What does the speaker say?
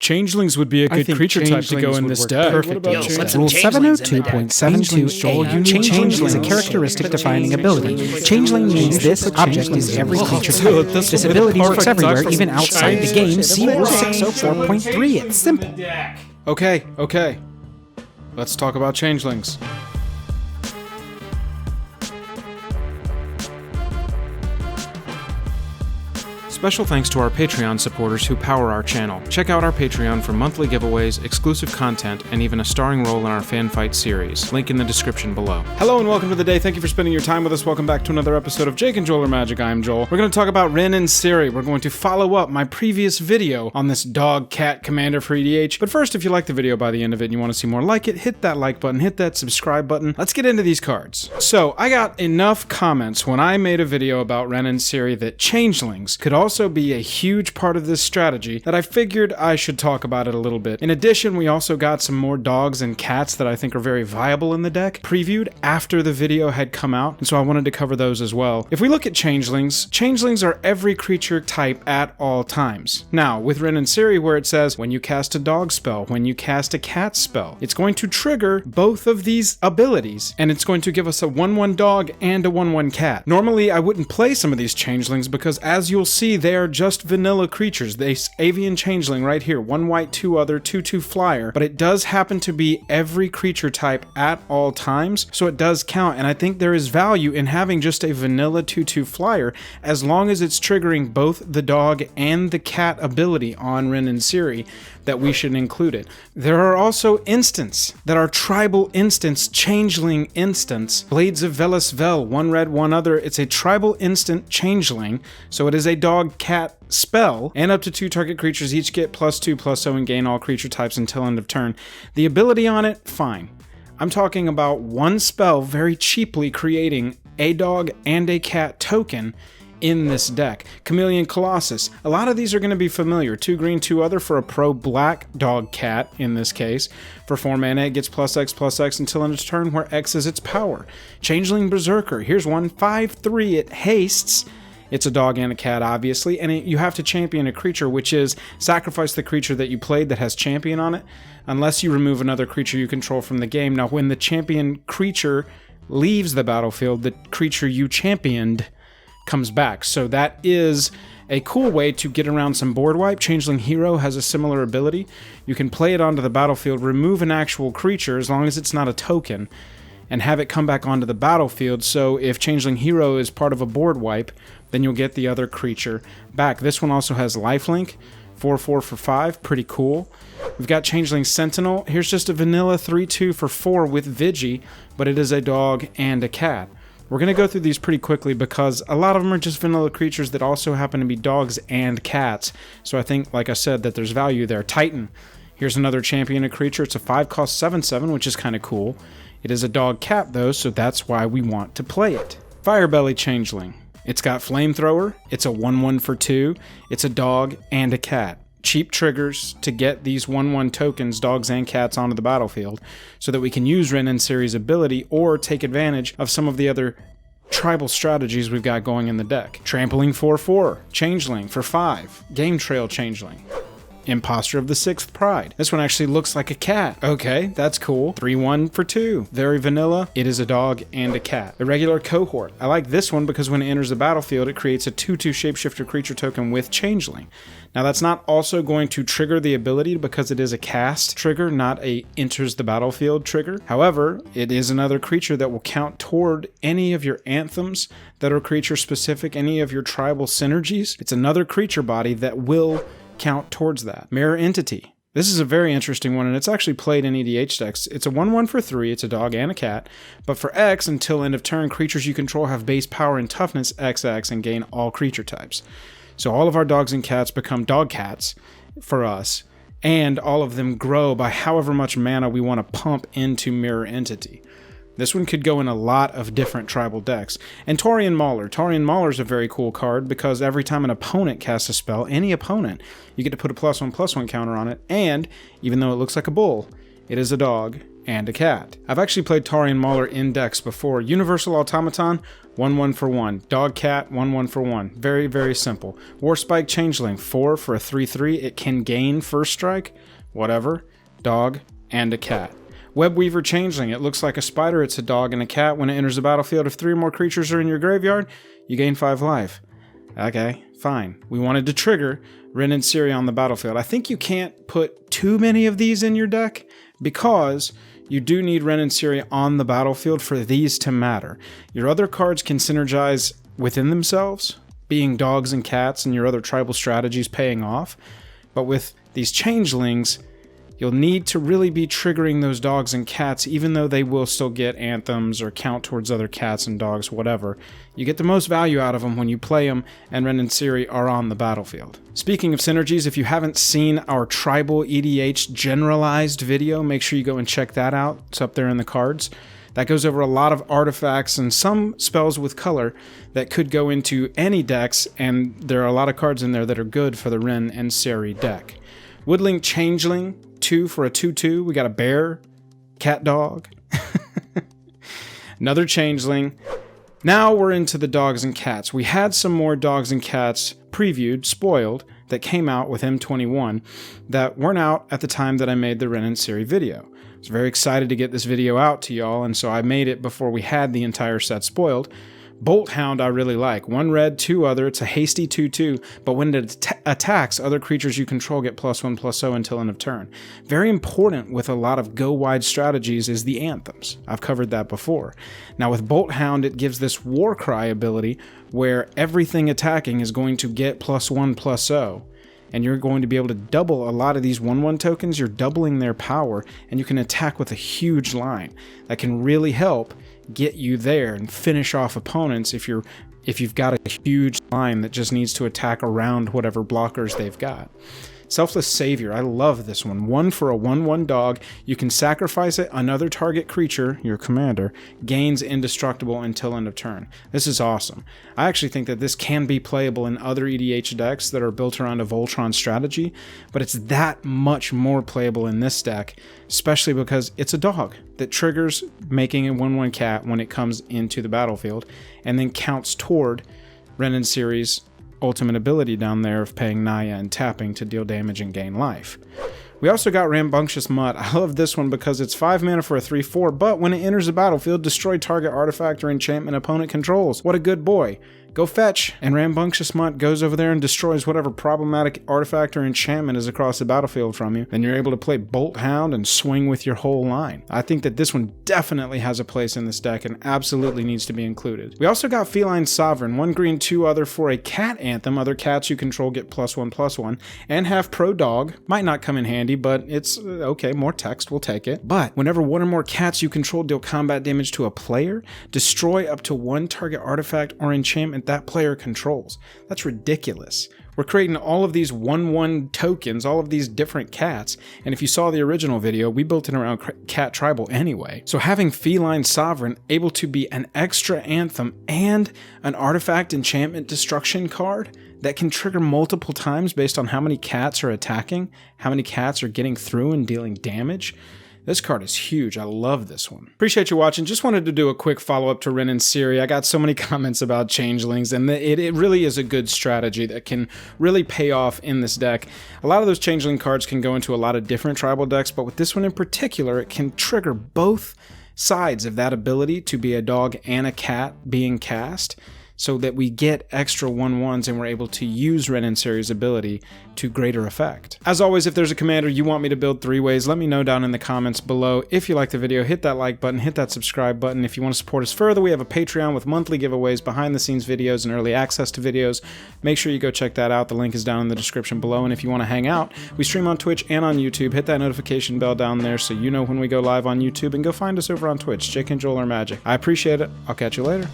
Changelings would be a good creature type to go in this deck. Rule 702.72a. Changeling is a characteristic defining ability. Changeling means this object is every creature type. This ability works everywhere, even outside the game. See Rule 604.3. It's simple. Okay. Let's talk about changelings. Special thanks to our Patreon supporters who power our channel. Check out our Patreon for monthly giveaways, exclusive content, and even a starring role in our fan fight series. Link in the description below. Hello and welcome to the day. Thank you for spending your time with us. Welcome back to another episode of Jake and Joel Are Magic. I am Joel. We're going to talk about Rin and Seri. We're going to follow up my previous video on this dog-cat commander for EDH. But first, if you like the video by the end of it and you want to see more like it, hit that like button, hit that subscribe button. Let's get into these cards. So, I got enough comments when I made a video about Rin and Seri that changelings could also be a huge part of this strategy that I figured I should talk about it a little bit. In addition, we also got some more dogs and cats that I think are very viable in the deck, previewed after the video had come out, and so I wanted to cover those as well. If we look at changelings, changelings are every creature type at all times. Now, with Rin and Seri, where it says, when you cast a dog spell, when you cast a cat spell, it's going to trigger both of these abilities, and it's going to give us a 1/1 dog and a 1/1 cat. Normally, I wouldn't play some of these changelings because, as you'll see, they are just vanilla creatures. This avian changeling right here, 1 white, 2 other, 2/2 flyer, but it does happen to be every creature type at all times, so it does count, and I think there is value in having just a vanilla 2/2 flyer as long as it's triggering both the dog and the cat ability on Rin and Seri, that we should include it. There are also instants that are tribal instants, changeling instants. Blades of Velasvel, 1 red, 1 other. It's a tribal instant changeling, so it is a dog-cat spell, and up to 2 target creatures each get +2/+0 and gain all creature types until end of turn. The ability on it, fine. I'm talking about one spell very cheaply creating a dog and a cat token in this deck. Chameleon Colossus. A lot of these are going to be familiar. 2 green, 2 other for a pro black dog cat in this case. For 4 mana, it gets +X/+X until end of turn, where X is its power. Changeling Berserker. Here's one. 5/3. It hastes. It's a dog and a cat, obviously, and you have to champion a creature, which is sacrifice the creature that you played that has champion on it, unless you remove another creature you control from the game. Now, when the champion creature leaves the battlefield, the creature you championed comes back. So that is a cool way to get around some board wipe. Changeling Hero has a similar ability. You can play it onto the battlefield, remove an actual creature as long as it's not a token, and have it come back onto the battlefield. So if Changeling Hero is part of a board wipe, then you'll get the other creature back. This one also has lifelink, 4/4 for 5, pretty cool. We've got Changeling Sentinel. Here's just a vanilla 3/2 for 4 with Vigi, but it is a dog and a cat. We're going to go through these pretty quickly because a lot of them are just vanilla creatures that also happen to be dogs and cats. So I think, like I said, that there's value there. Titan. Here's another champion of creature. It's a 5 cost 7/7, which is kind of cool. It is a dog cat though, so that's why we want to play it. Firebelly Changeling. It's got Flamethrower. It's a 1/1 for 2. It's a dog and a cat. Cheap triggers to get these 1/1 tokens, dogs and cats, onto the battlefield so that we can use Rin and Seri's ability or take advantage of some of the other tribal strategies we've got going in the deck. Trampling 4/4, Changeling for 5, Game Trail Changeling. Imposter of the 6th Pride. This one actually looks like a cat. Okay, that's cool. 3/1 for 2. Very vanilla. It is a dog and a cat. Irregular Cohort. I like this one because when it enters the battlefield, it creates a 2/2 shapeshifter creature token with Changeling. Now that's not also going to trigger the ability because it is a cast trigger, not a enters the battlefield trigger. However, it is another creature that will count toward any of your anthems that are creature specific, any of your tribal synergies. It's another creature body that will count towards that. Mirror Entity. This is a very interesting one, and it's actually played in EDH decks. It's a 1/1 for 3, it's a dog and a cat, but for X, until end of turn, creatures you control have base power and toughness XX and gain all creature types. So all of our dogs and cats become dog cats for us, and all of them grow by however much mana we want to pump into Mirror Entity. This one could go in a lot of different tribal decks. And Taurian Mauler. Taurian Mauler is a very cool card because every time an opponent casts a spell, any opponent, you get to put a +1/+1 counter on it, and even though it looks like a bull, it is a dog and a cat. I've actually played Taurian Mauler in decks before. Universal Automaton, 1/1 for 1. Dog Cat, 1/1 for 1. Very, very simple. Warspike Changeling, 4 for a 3/3. It can gain first strike, whatever. Dog and a cat. Webweaver Changeling, it looks like a spider, it's a dog and a cat. When it enters the battlefield, if 3 or more creatures are in your graveyard, you gain 5 life. Okay, fine. We wanted to trigger Rin and Seri on the battlefield. I think you can't put too many of these in your deck because you do need Rin and Seri on the battlefield for these to matter. Your other cards can synergize within themselves, being dogs and cats and your other tribal strategies paying off. But with these changelings, you'll need to really be triggering those dogs and cats, even though they will still get anthems or count towards other cats and dogs, whatever. You get the most value out of them when you play them and Rin and Seri are on the battlefield. Speaking of synergies, if you haven't seen our tribal EDH generalized video, make sure you go and check that out. It's up there in the cards. That goes over a lot of artifacts and some spells with color that could go into any decks, and there are a lot of cards in there that are good for the Rin and Seri deck. Woodling Changeling, 2 for a 2/2. We got a bear, cat dog. Another changeling. Now we're into the dogs and cats. We had some more dogs and cats previewed, spoiled, that came out with M21 that weren't out at the time that I made the Rin and Seri video. I was very excited to get this video out to y'all, and so I made it before we had the entire set spoiled. Bolt Hound I really like. 1 red, 2 other. It's a hasty 2/2, but when it attacks, other creatures you control get +1/+0 until end of turn. Very important with a lot of go-wide strategies is the anthems. I've covered that before. Now with Bolt Hound, it gives this war cry ability where everything attacking is going to get +1/+0. And you're going to be able to double a lot of these 1/1 tokens. You're doubling their power, and you can attack with a huge line. That can really help get you there and finish off opponents if you've got a huge line that just needs to attack around whatever blockers they've got. Selfless Savior, I love this one. 1 for a 1/1 dog. You can sacrifice it. Another target creature, your commander, gains indestructible until end of turn. This is awesome. I actually think that this can be playable in other EDH decks that are built around a Voltron strategy, but it's that much more playable in this deck, especially because it's a dog that triggers making a 1/1 cat when it comes into the battlefield, and then counts toward Rin and Seri's ultimate ability down there of paying Naya and tapping to deal damage and gain life. We also got Rambunctious Mutt. I love this one because it's 5 mana for a 3/4, but when it enters the battlefield, destroy target artifact or enchantment opponent controls. What a good boy. Go fetch, and Rambunctious Mutt goes over there and destroys whatever problematic artifact or enchantment is across the battlefield from you. Then you're able to play Bolt Hound and swing with your whole line. I think that this one definitely has a place in this deck and absolutely needs to be included. We also got Feline Sovereign, 1 green, 2 other for a cat anthem. Other cats you control get +1/+1, and have pro dog. Might not come in handy, but it's okay, more text, we'll take it. But whenever 1 or more cats you control deal combat damage to a player, destroy up to 1 target artifact or enchantment that player controls. That's ridiculous. We're creating all of these 1/1 tokens, all of these different cats, and if you saw the original video, we built it around cat tribal anyway. So having Feline Sovereign able to be an extra anthem and an artifact enchantment destruction card that can trigger multiple times based on how many cats are attacking, how many cats are getting through and dealing damage. This card is huge. I love this one. Appreciate you watching. Just wanted to do a quick follow-up to Rin and Seri. I got so many comments about changelings, and it really is a good strategy that can really pay off in this deck. A lot of those changeling cards can go into a lot of different tribal decks, but with this one in particular, it can trigger both sides of that ability to be a dog and a cat being cast, so that we get extra 1/1s and we're able to use Rin and Seri's ability to greater effect. As always, if there's a commander you want me to build 3 ways, let me know down in the comments below. If you like the video, hit that like button, hit that subscribe button. If you want to support us further, we have a Patreon with monthly giveaways, behind the scenes videos, and early access to videos. Make sure you go check that out. The link is down in the description below. And if you want to hang out, we stream on Twitch and on YouTube. Hit that notification bell down there so you know when we go live on YouTube, and go find us over on Twitch. Jake and Joel are magic. I appreciate it. I'll catch you later.